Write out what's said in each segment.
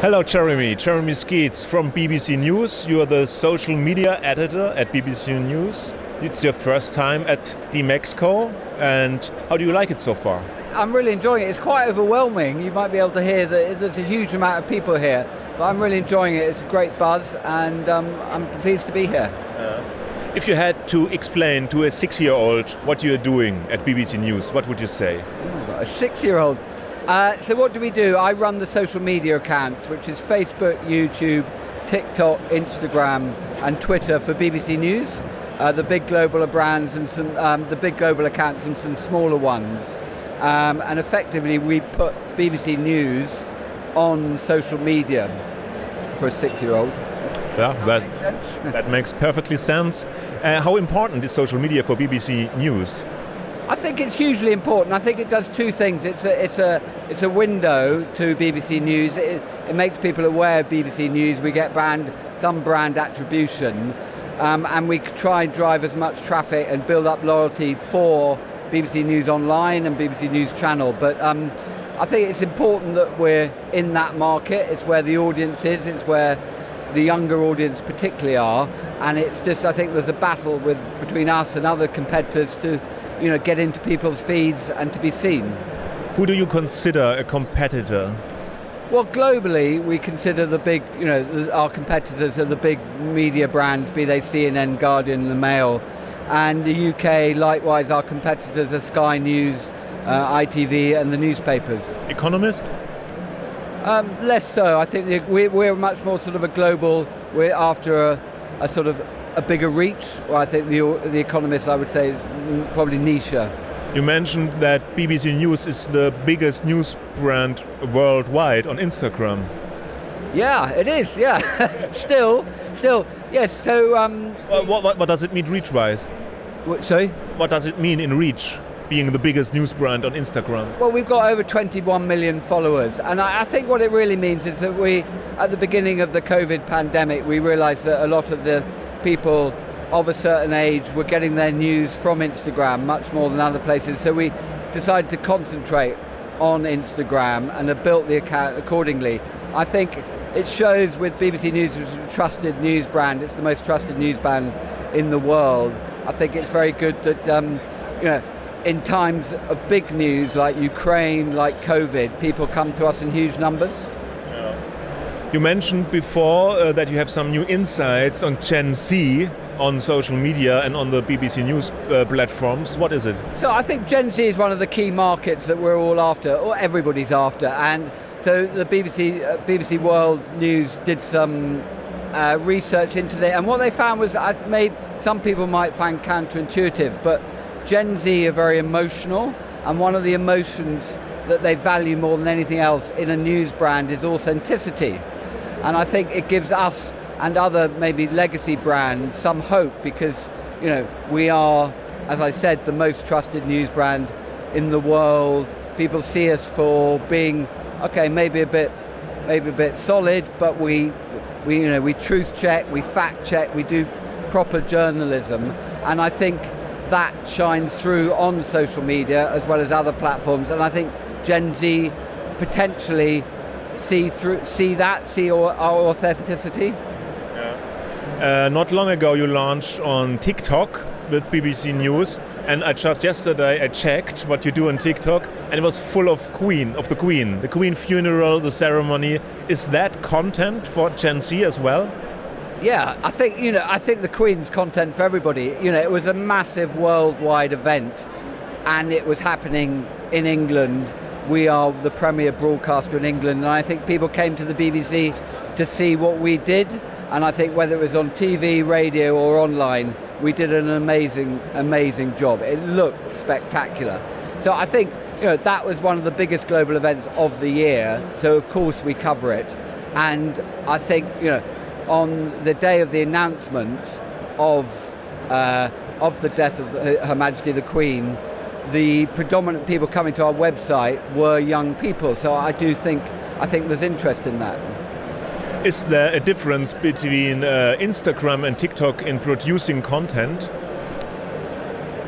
Hello, Jeremy. Jeremy Skeet from BBC News. You are the social media editor at BBC News. It's your first time at the Mexico, and how do you like it so far? I'm really enjoying it. It's quite overwhelming. You might be able to hear that there's a huge amount of people here, but I'm really enjoying it. It's a great buzz, and I'm pleased to be here. If you had to explain to a 6-year-old what you're doing at BBC News, what would you say? A 6-year-old. So what do we do? I run the social media accounts, which is Facebook, YouTube, TikTok, Instagram, and Twitter for BBC News. The big global brands and the big global accounts and some smaller ones. And effectively, we put BBC News on social media for a 6-year-old. Yeah, that makes perfectly sense. How important is social media for BBC News? I think it's hugely important. I think it does two things. It's a window to BBC News. It makes people aware of BBC News. We get some brand attribution, and we try and drive as much traffic and build up loyalty for BBC News Online and BBC News Channel. But I think it's important that we're in that market. It's where the audience is. It's where the younger audience particularly are. And it's just, I think there's a battle between us and other competitors to get into people's feeds and to be seen. Who do you consider a competitor? Well, globally, we consider the big, our competitors are the big media brands, be they CNN, Guardian, The Mail. And the UK, likewise, our competitors are Sky News, ITV, and the newspapers. Economist? Less so. I think we're much more sort of a global, we're after a sort of a bigger reach. Well, I think the Economist, I would say, is probably niche. You mentioned that BBC News is the biggest news brand worldwide on Instagram. Yeah, it is. Yeah, still, yes. So, what does it mean reach-wise? Sorry. What does it mean in reach, being the biggest news brand on Instagram? Well, we've got over 21 million followers, and I think what it really means is that at the beginning of the COVID pandemic, we realised that a lot of the people of a certain age were getting their news from Instagram much more than other places. So we decided to concentrate on Instagram and have built the account accordingly. I think it shows with BBC News, which is a trusted news brand. It's the most trusted news brand in the world. I think it's very good that, in times of big news like Ukraine, like COVID, people come to us in huge numbers. You mentioned before that you have some new insights on GenZ on social media and on the BBC News platforms. What is it? So I think GenZ is one of the key markets that we're all after, or everybody's after. And so the BBC World News did some research into that. And what they found was, some people might find counterintuitive, but GenZ are very emotional. And one of the emotions that they value more than anything else in a news brand is authenticity. And I think it gives us and other maybe legacy brands some hope because, we are, as I said, the most trusted news brand in the world. People see us for being, maybe a bit solid, but we truth check, we fact check, we do proper journalism. And I think that shines through on social media as well as other platforms. And I think GenZ potentially see our authenticity. Not long ago you launched on TikTok with BBC News, and yesterday I checked what you do on TikTok, and it was full of the Queen funeral, the ceremony. Is that content for GenZ as well? Yeah, I think the Queen's content for everybody. It was a massive worldwide event, and it was happening in England. We are the premier broadcaster in England, and I think people came to the BBC to see what we did. And I think whether it was on TV, radio, or online, we did an amazing job. It looked spectacular. So I think that was one of the biggest global events of the year. So of course we cover it. And I think on the day of the announcement of the death of Her Majesty the Queen, the predominant people coming to our website were young people. So I think there's interest in that. Is there a difference between Instagram and TikTok in producing content?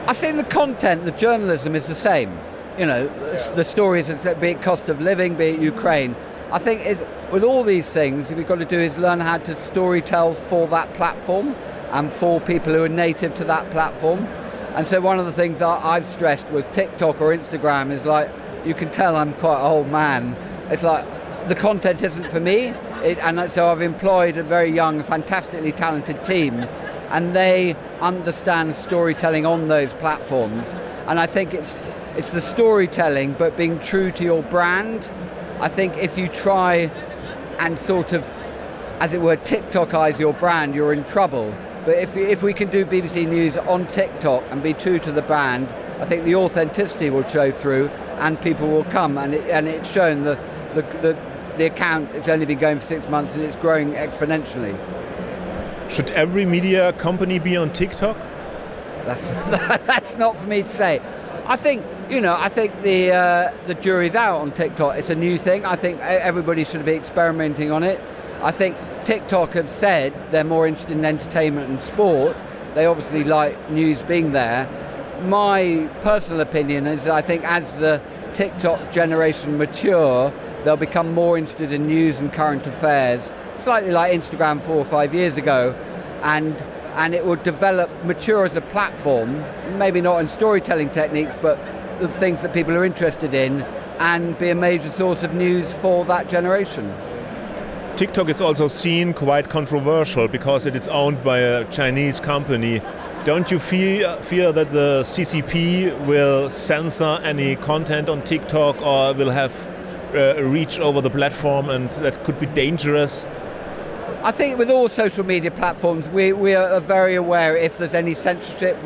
I think the content, the journalism is the same. The stories, be it cost of living, be it Ukraine. I think with all these things, what we've got to do is learn how to storytell for that platform and for people who are native to that platform. And so one of the things I've stressed with TikTok or Instagram is like, you can tell I'm quite an old man. It's like, the content isn't for me, and so I've employed a very young, fantastically talented team, and they understand storytelling on those platforms. And I think it's the storytelling, but being true to your brand. I think if you try and sort of, as it were, TikTokize your brand, you're in trouble. But if we can do BBC News on TikTok and be true to the brand, I think the authenticity will show through and people will come. And it's shown the account has only been going for 6 months and it's growing exponentially. Should every media company be on TikTok? That's not for me to say. I think the jury's out on TikTok. It's a new thing. I think everybody should be experimenting on it. I think TikTok have said they're more interested in entertainment and sport. They obviously like news being there. My personal opinion is I think as the TikTok generation mature, they'll become more interested in news and current affairs, slightly like Instagram 4 or 5 years ago, and it will mature as a platform, maybe not in storytelling techniques, but the things that people are interested in, and be a major source of news for that generation. TikTok is also seen quite controversial because it is owned by a Chinese company. Don't you fear that the CCP will censor any content on TikTok or will have a reach over the platform, and that could be dangerous? I think with all social media platforms, we are very aware if there's any censorship,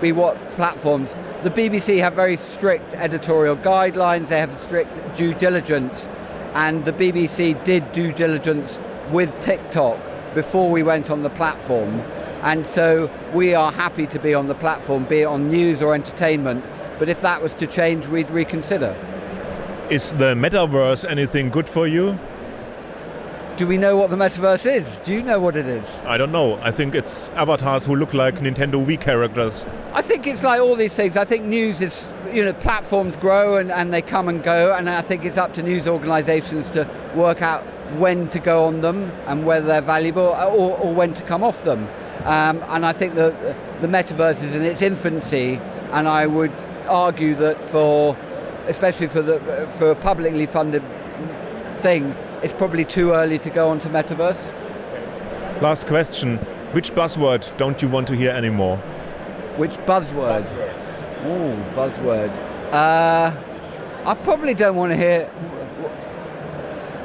be what platforms. The BBC have very strict editorial guidelines, they have strict due diligence, and the BBC did due diligence with TikTok before we went on the platform. And so we are happy to be on the platform, be it on news or entertainment, but if that was to change, we'd reconsider. Is the metaverse anything good for you? Do we know what the metaverse is? Do you know what it is? I don't know. I think it's avatars who look like Nintendo Wii characters. I think it's like all these things. I think news is, platforms grow and they come and go, and I think it's up to news organisations to work out when to go on them and whether they're valuable or when to come off them. And I think the metaverse is in its infancy, and I would argue that especially for a publicly funded thing, it's probably too early to go on to metaverse. Last question. Which buzzword don't you want to hear anymore? Which buzzword? Oh, buzzword. I probably don't want to hear...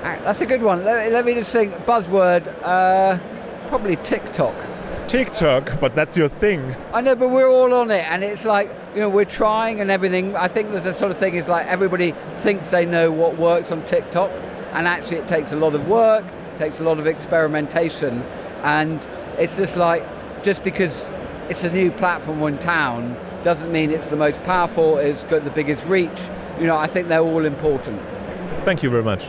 That's a good one. Let me just think. Buzzword, probably TikTok. TikTok, but that's your thing. I know, but we're all on it, and it's like, we're trying and everything. I think there's a sort of thing, is like everybody thinks they know what works on TikTok, and actually it takes a lot of work, takes a lot of experimentation, and it's just like, just because it's a new platform in town doesn't mean it's the most powerful, it's got the biggest reach. I think they're all important. Thank you very much.